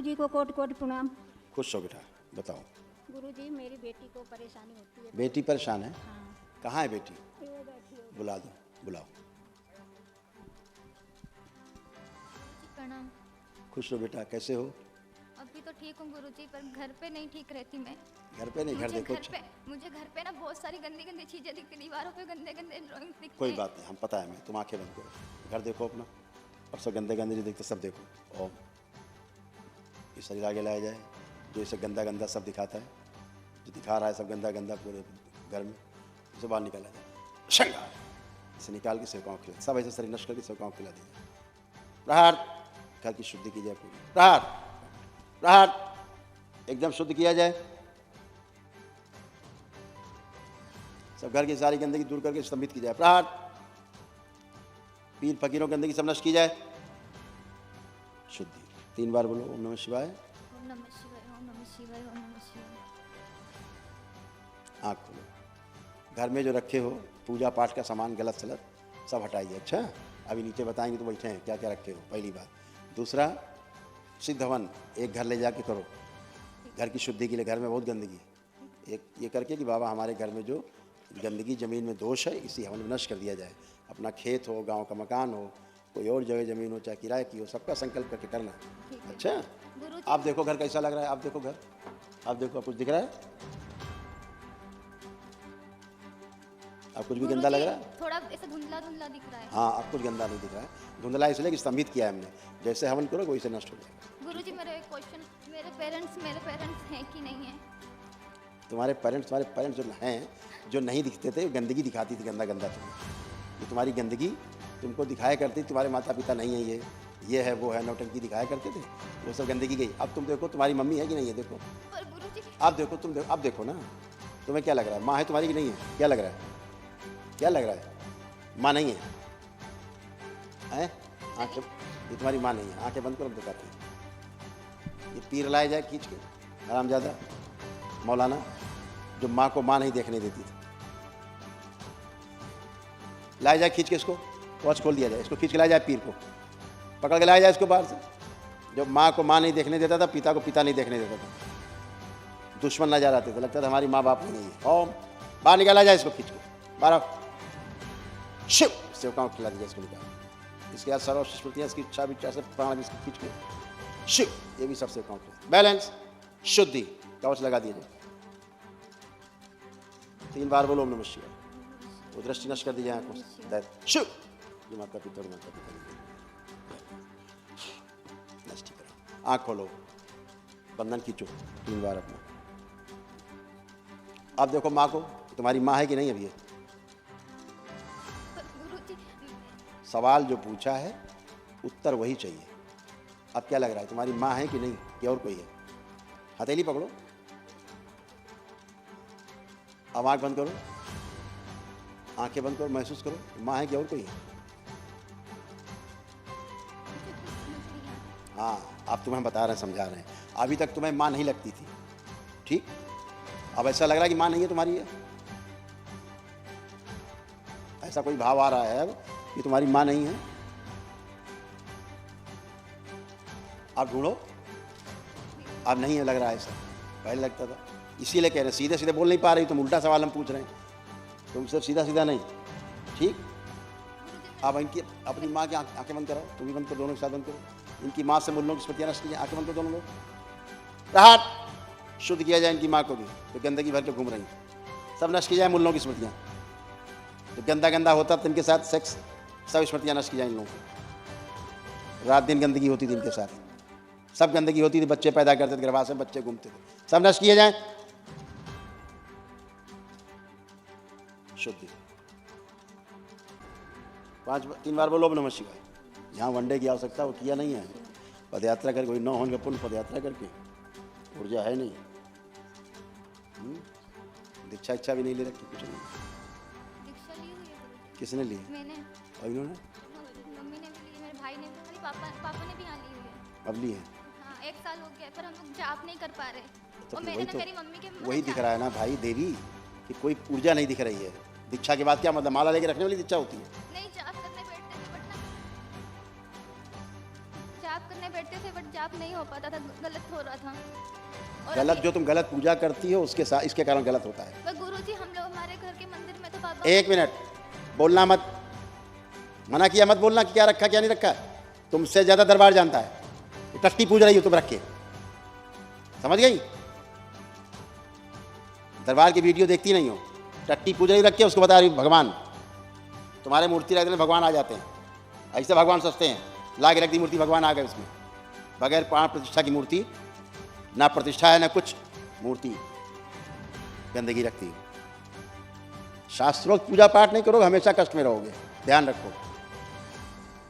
गुरुजी को coat coat प्रणाम। खुश हो बेटा, बताओ। गुरुजी मेरी बेटी को परेशानी होती है। बेटी परेशान है? हाँ। कहाँ है बेटी? वो बैठी है। बुला दो, बुलाओ। प्रणाम। खुश हो बेटा, कैसे हो? अभी तो ठीक हूँ गुरुजी, पर घर पे नहीं ठीक रहती मैं। घर पे नहीं? घर देखो। मुझे घर पे ना बहुत सारी गंदी गंदी चीजें दिखती, दीवारों पे गंदे गंदे ड्राइंग दिखते कोई हैं। बात नहीं, हम पता है हमें। तुम आंखें बंद करो, घर देखो अपना, और सब गंदे गंदे जो दिखते सब देखो। ओम। ये शरीर आगे लाया जाए, जो इसे गंदा गंदा सब दिखाता है, जो दिखा रहा है सब गंदा गंदा पूरे घर में, उसे बाहर निकाला जाए। शंगार इसे निकाल के सेवकाओं खिला, सब ऐसे शरीर नष्ट करके सेवकाओं खिला दीजिए। प्रहार, घर की शुद्धि की जाए पूरी। प्रहार प्रहार, एकदम शुद्ध किया जाए। सब घर की सारी गंदगी दूर करके स्तंभित की जाए। प्रहार। पीर फकीरों की गंदगी सब नष्ट की जाए। शुद्धि 3 बार बोलो। ओम नमः शिवाय, ओम नमः शिवाय, ओम नमः शिवाय, ओम नमः शिवाय। आँख खोलो। घर में जो रखे हो पूजा पाठ का सामान गलत सलत सब हटाइए। अच्छा, अभी नीचे बताएंगे तो बैठे हैं क्या क्या रखे हो, पहली बात। दूसरा, सिद्ध हवन एक घर ले जाके करो, घर की शुद्धि के लिए। घर में बहुत गंदगी है, एक ये करके कि बाबा हमारे घर में जो गंदगी ज़मीन में दोष है इसी हवन में नष्ट कर दिया जाए। अपना खेत हो, गांव का मकान हो, कोई और जगह ज़मीन हो, चाहे किराए की हो, सबका संकल्प करके करना। अच्छा, आप देखो घर कैसा लग रहा है, आप देखो घर, आप देखो, आप कुछ दिख रहा है? आप कुछ भी गंदा लग रहा है? थोड़ा ऐसा धुंधला धुंधला दिख रहा है। हाँ, अब कुछ गंदा नहीं दिख रहा है। धुंधला इसलिए कि स्तंभित किया है हमने, जैसे हवन करोगे वैसे नष्ट हो जाएगा। गुरुजी मेरा एक क्वेश्चन, मेरे पेरेंट्स हैं कि नहीं है? तुम्हारे पेरेंट्स जो हैं, जो नहीं दिखते थे, गंदगी दिखाती थी, गंदा गंदा तुम्हें। ये तुम्हारी गंदगी तुमको दिखाया करती, तुम्हारे माता पिता नहीं है, ये है वो है, नौटंकी दिखाया करते थे, वो सब गंदगी गई। अब तुम देखो तुम्हारी मम्मी है कि नहीं है, देखो। पर गुरुजी आप देखो, तुम देखो, अब देखो ना, तुम्हें क्या लग रहा है? माँ है तुम्हारी कि नहीं है? क्या लग रहा है? क्या लग रहा है? माँ नहीं है? हैं? आँखें, ये तुम्हारी माँ नहीं है। आँखें बंद करो, दिखाते हैं। ये पीर लाया जाए खींच के, हरामजादा मौलाना, जो माँ को माँ नहीं देखने देती थी। लाया जाए खींच के इसको, वॉच खोल दिया जाए, इसको खींच के लाया जाए, पीर को पकड़ के लाया जाए इसको बाहर से। जो माँ को माँ नहीं देखने देता था, पिता को पिता नहीं देखने देता था, दुश्मन नजर आते थे, लगता था हमारी माँ बाप नहीं है। ओम, बाहर निकाला जाए इसको खींच के, बाहर शिव सेवकाओं को खिला दीजिए इसको निकाल। इसके बाद सर्व स्मृतियाँ, इसकी इच्छा विच्छा से प्राण इसको खींच के शिव, ये भी सब सेवकाओं को बैलेंस शुद्धि कवच लगा दिए जाए। 3 बार बोलो ओम नमः शिवाय। वो दृष्टि नष्ट कर दीजिए आंखों से। शिव, जो माता पिता नष्ट करो। आँख खोलो, बंधन खींचो 3 बार अपना। अब देखो माँ को, तुम्हारी माँ है कि नहीं अभी? सवाल जो पूछा है उत्तर वही चाहिए। अब क्या लग रहा है, तुम्हारी माँ है कि नहीं, कि और कोई है? हथेली पकड़ो, अब आँख बंद करो, आंखें बंद करो, महसूस करो माँ है कि और कोई है? हाँ, आप तुम्हें बता रहे हैं, समझा रहे हैं। अभी तक तुम्हें माँ नहीं लगती थी, ठीक? अब ऐसा लग रहा है कि माँ नहीं है तुम्हारी है? ऐसा कोई भाव आ रहा है अब कि तुम्हारी माँ नहीं है? आप ढूंढो, अब नहीं है लग रहा है ऐसा, पहले लगता था। इसीलिए कह रहे हैं, सीधे सीधे बोल नहीं पा रही, तुम उल्टा सवाल हम पूछ रहे हैं, तुम सिर्फ सीधा सीधा नहीं, ठीक? अब इनकी अपनी माँ की आंखें बंद कराओ, तुम भी बंद करो, दोनों के साथ बंद करो। इनकी माँ से मूल्यों की स्मृतियाँ नष्ट कीजिए, आंखें बंद करो दोनों लोग। प्रहार, शुद्ध किया जाए इनकी माँ को भी, तो गंदगी भर के घूम रही, सब नष्ट की जाए मूल्यों की स्मृतियाँ। तो गंदा गंदा होता था इनके साथ सेक्स, सब स्मृतियाँ नष्ट की जाए इन लोगों को। रात दिन गंदगी होती थी इनके साथ, सब गंदगी होती थी, बच्चे पैदा करते थे, गर्भाशय में बच्चे घूमते थे, सब नष्ट किए जाए। शुद्धि 3 बार बोलो ओम नमः शिवाय। जहाँ वनडे की आवश्यकता वो किया नहीं है, पदयात्रा करके, कोई 9 होंगे पुण्य पदयात्रा करके, ऊर्जा है नहीं। दीक्षा इच्छा भी नहीं ले रखी, कुछ नहीं। दीक्षा ली हुई है? किसने ली? मैंने। और इन्होंने? मम्मी ने भी ली, मेरे भाई ने भी, मेरे पापा ने भी यहाँ ली हुई है। अब ली है? हाँ, 1 साल हो गया, पर हम लोग जाप नहीं कर पा रहे। तो और मैंने मेरी मम्मी के वही दिख रहा है ना भाई देवी, कि कोई ऊर्जा नहीं दिख रही है। दीक्षा के बाद क्या मतलब, माला लेके रखने वाली दीक्षा होती है? नहीं, जाप करने बैठते थे, बट ना जाप करने बैठते देखते थे बट जाप नहीं हो पाता था, गलत हो रहा था। और गलत जो तुम गलत पूजा करती हो उसके साथ इसके कारण गलत होता है। गुरुजी हम लोग हमारे घर के मंदिर में तो बाबा एक मिनट, बोलना मत, मना किया मत बोलना कि क्या रखा क्या नहीं रखा। तुमसे ज़्यादा दरबार जानता है। टट्टी पूज रही हो तुम रख के, समझ गई? दरबार की वीडियो देखती नहीं हो, टट्टी पूज रही रख के उसको बता रही भगवान। तुम्हारे मूर्ति रख देने भगवान आ जाते हैं, ऐसे भगवान सस्ते हैं। ला के रख दी मूर्ति, भगवान आ गए उसमें। बगैर प्राण प्रतिष्ठा की मूर्ति, ना प्रतिष्ठा है ना कुछ, मूर्ति गंदगी रखती है। शास्त्रोक्त पूजा पाठ नहीं करोगे हमेशा कष्ट में रहोगे, ध्यान रखो।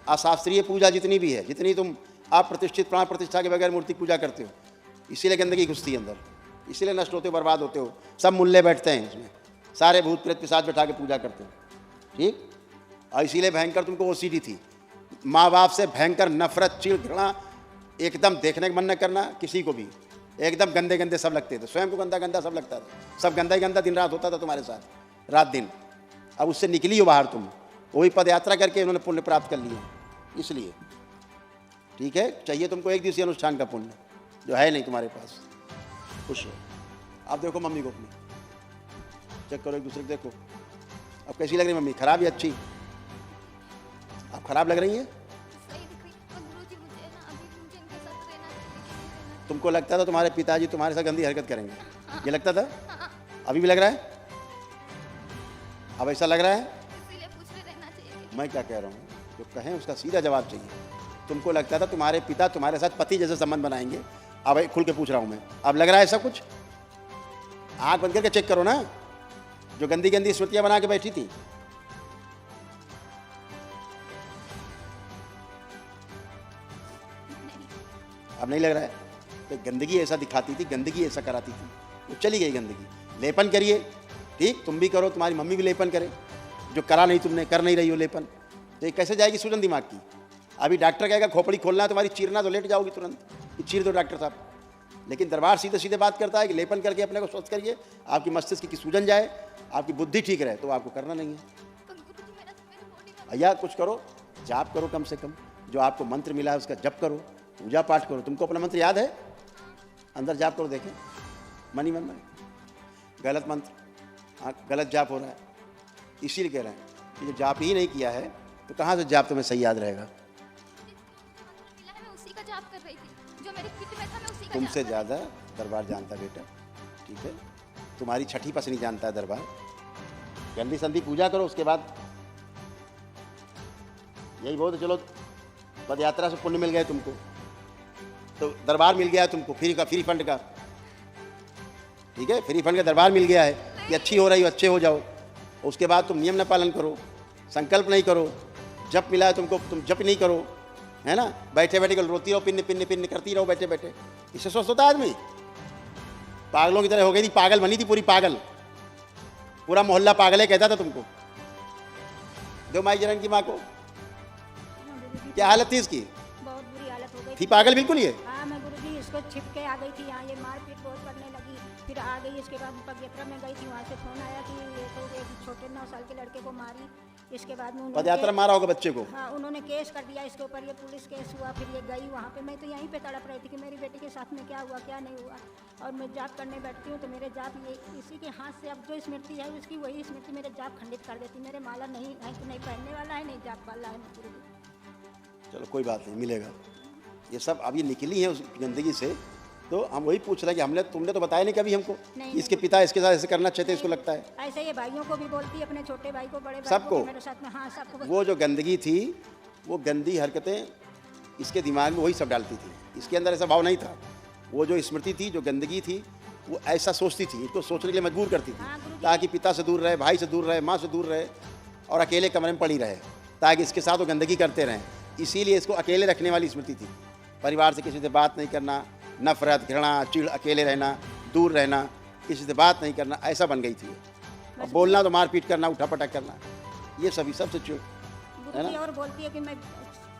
अशास्त्रीय पूजा जितनी भी है, जितनी तुम अप्रतिष्ठित प्राण प्रतिष्ठा के बगैर मूर्ति पूजा करते हो, इसीलिए गंदगी घुसती है अंदर, इसीलिए नष्ट होते हो, बर्बाद होते हो। सब मुल्ले बैठते हैं इसमें, सारे भूत प्रेत पिशाच बैठा के पूजा करते हो, ठीक। और इसीलिए भयंकर तुमको ओसीडी थी, माँ बाप से भयंकर नफरत, चिढ़, घृणा, एकदम देखने का मन न करना किसी को भी, एकदम गंदे गंदे सब लगते थे। स्वयं को गंदा गंदा सब लगता था, सब गंदा ही गंदा दिन रात होता था तुम्हारे साथ, रात दिन। अब उससे निकली हो बाहर तुम, वही पद यात्रा करके उन्होंने पुण्य प्राप्त कर लिया, इसलिए ठीक है। चाहिए तुमको एक दिवसीय अनुष्ठान का पुण्य, जो है नहीं तुम्हारे पास। खुश हो। आप देखो मम्मी को अपनी, चेक करो एक दूसरे को, देखो अब कैसी लग रही मम्मी, खराब या अच्छी? आप खराब लग रही हैं। सही दिख रही है। गुरुजी मुझे ना अभी मुझे इनके साथ रहना चाहिए। तुमको लगता था तुम्हारे पिताजी तुम्हारे साथ गंदी हरकत करेंगे, ये लगता था? अभी भी लग रहा है? अब ऐसा लग रहा है? इसीलिए पूछ रहे रहना चाहिए। मैं क्या कह रहा हूँ, जो कहें उसका सीधा जवाब चाहिए। तुमको लगता था तुम्हारे पिता तुम्हारे साथ पति जैसे संबंध बनाएंगे, अब खुल के पूछ रहा हूँ मैं, अब लग रहा है ऐसा कुछ? आँख बंद करके चेक करो ना, जो गंदी गंदी स्मृतियाँ बना के बैठी थी। अब नहीं लग रहा है? तो गंदगी ऐसा दिखाती थी, गंदगी ऐसा कराती थी, वो चली गई गंदगी। लेपन करिए, ठीक, तुम भी करो, तुम्हारी मम्मी भी लेपन करे, जो करा नहीं तुमने, कर नहीं रही हो लेपन, तो ये कैसे जाएगी सूजन दिमाग की? अभी डॉक्टर कहेगा खोपड़ी खोलना है तुम्हारी, चीरना, तो लेट जाओगी तुरंत कि चीर दो डॉक्टर साहब। लेकिन दरबार सीधे सीधे बात करता है कि लेपन करके अपने को स्वस्थ करिए, आपकी मस्तिष्क की सूजन जाए, आपकी बुद्धि ठीक रहे, तो आपको करना नहीं है। तो गुरुजी मेरी बॉडी में भैया कुछ करो, जाप करो, कम से कम जो आपको मंत्र मिला है उसका जप करो, पूजा पाठ करो। तुमको अपना मंत्र याद है? अंदर जाप करो, देखें मन ही मन में। गलत मंत्र, हाँ गलत जाप हो रहा है, इसीलिए कह रहे हैं कि जो जाप ही नहीं किया है तो कहाँ से जाप तुम्हें सही याद रहेगा? मिला है, मैं उसी का जाप कर रही थी, जो मेरे पिट में था मैं उसी का तुमसे ज़्यादा दरबार जानता बेटा, ठीक है। तुम्हारी छठी पसनी जानता है दरबार। गंदी संधि पूजा करो, उसके बाद यही बहुत, चलो पद यात्रा से पुण्य मिल गए तुमको, तो दरबार मिल गया है तुमको फ्री फंड का, ठीक है, फ्री फंड का दरबार मिल गया है कि अच्छी हो रही हो, अच्छे हो जाओ। उसके बाद तुम नियम न पालन करो, संकल्प नहीं करो, जप मिला है तुमको, तुम जप नहीं करो, है ना, बैठे बैठे कल रोती रहो, पिन्न पिन्न पिन्न करती रहो बैठे बैठे, इससे स्वस्थ होता है आदमी? पागलों की तरह हो गई थी, पागल बनी थी पूरी, पागल, पूरा मोहल्ला पागल है कहता था तुमको। दो माई जनन की माँ को क्या हालत थी इसकी? बहुत बुरी हालत हो गई थी पागल बिल्कुल ये। हाँ मैं गुरुजी इसको छिप के आ गई थी यहाँ, ये मारपीट बहुत करने लगी, फिर आ गई। इसके बाद पदयात्रा में गई थी, वहाँ से फोन आया कि ये तो एक छोटे 9 साल के लड़के को मारी। इसके बाद में उन्होंने पदयात्रा मारा होगा बच्चे को। हाँ उन्होंने केस कर दिया इसके ऊपर, ये पुलिस केस हुआ। फिर ये गई वहाँ पे, मैं तो यहीं पे तड़प रही थी कि मेरी बेटी के साथ में क्या हुआ क्या नहीं हुआ। और मैं जाप करने बैठती हूँ तो मेरे जाप ये इसी के हाथ से, अब जो स्मृति है उसकी वही स्मृति मेरे जाप खंडित कर देती। मेरे माला नहीं है तो नहीं पहनने वाला है, नहीं जाप वाला है गुरुजी। चलो कोई बात नहीं, मिलेगा। ये सब अभी निकली है उस गंदगी से, तो हम वही पूछ रहे हैं कि तुमने तो बताया नहीं कभी हमको नहीं, कि इसके पिता इसके साथ ऐसे करना चाहते, इसको लगता है। ऐसे ये भाइयों को भी बोलती है, अपने छोटे भाई को, बड़े भाई सबको? को, मेरे साथ में। हाँ सबको। वो जो गंदगी थी, वो गंदी हरकतें इसके दिमाग में वही सब डालती थी, इसके अंदर ऐसा भाव नहीं था। वो जो स्मृति थी, जो गंदगी थी, वो ऐसा सोचती थी, इसको सोचने के लिए मजबूर करती थी, हाँ, गुरुजी। ताकि पिता से दूर रहे, भाई से दूर रहे, माँ से दूर रहे, और अकेले कमरे में पड़ी रहे, ताकि इसके साथ वो गंदगी करते रहें। इसीलिए इसको अकेले रखने वाली स्मृति थी। परिवार से किसी से बात नहीं करना, नफरत, घृणा, चिढ़, अकेले रहना, दूर रहना, किसी से बात नहीं करना, ऐसा बन गई थी। और बोलना तो मारपीट करना, उठापटक करना, ये सभी सबसे चिढ़, है गुरुजी ना। और बोलती है कि मैं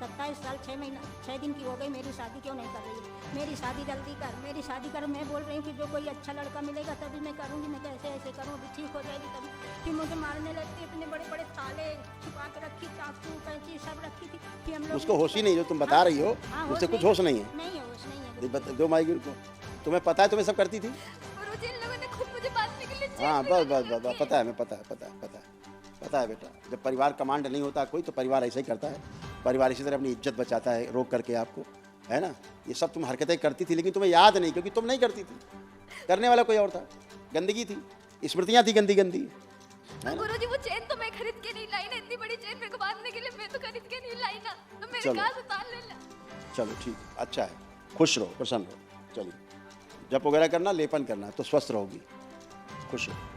27 साल 6 महीना 6 दिन की हो गई, मेरी शादी क्यों नहीं कर रही है? मेरी शादी जल्दी कर, मेरी शादी कर। मैं बोल रही हूँ कि जो कोई अच्छा लड़का मिलेगा तभी मैं करूँगी, मैं कैसे ऐसे करूँ, अभी ठीक हो जाएगी तभी। फिर मुझे मारने लगती, इतने बड़े बड़े ताले छुपा के रखी, चाकू कैंची सब रखी थी। फिर हम लोग उसको होश ही नहीं, जो तुम बता रही हो हाँ, उससे कुछ होश नहीं है। नहीं है, होश नहीं है। दो माई को तुम्हें पता है तुम्हें सब करती थी? गुरुजी इन लोगों ने खुद मुझे बांधने के लिए हाँ जेल बस में बस डाल बस रखी है। पता है, हमें पता है बेटा। जब परिवार कमांड नहीं होता कोई तो परिवार ऐसा ही करता है। परिवार इसी तरह अपनी इज्जत बचाता है रोक करके आपको, है ना। ये सब तुम हरकतें करती थी लेकिन तुम्हें याद नहीं, क्योंकि तुम नहीं करती थी, करने वाला कोई और था। गंदगी थी, स्मृतियाँ थी गंदी गंदी, है ना। गुरुजी वो चेन तो मैं खरीद के नहीं लाई ना, इतनी बड़ी चेन मेरे को बांधने के लिए मैं तो खरीद के नहीं लाई ना, तो मेरे चलो। कहाँ से ताल ले ला। चलो ठीक, अच्छा है, खुश रहो, प्रसन्न रहो। चलिए जप वगैरह करना, लेपन करना तो स्वस्थ रहोगी, खुश रहो।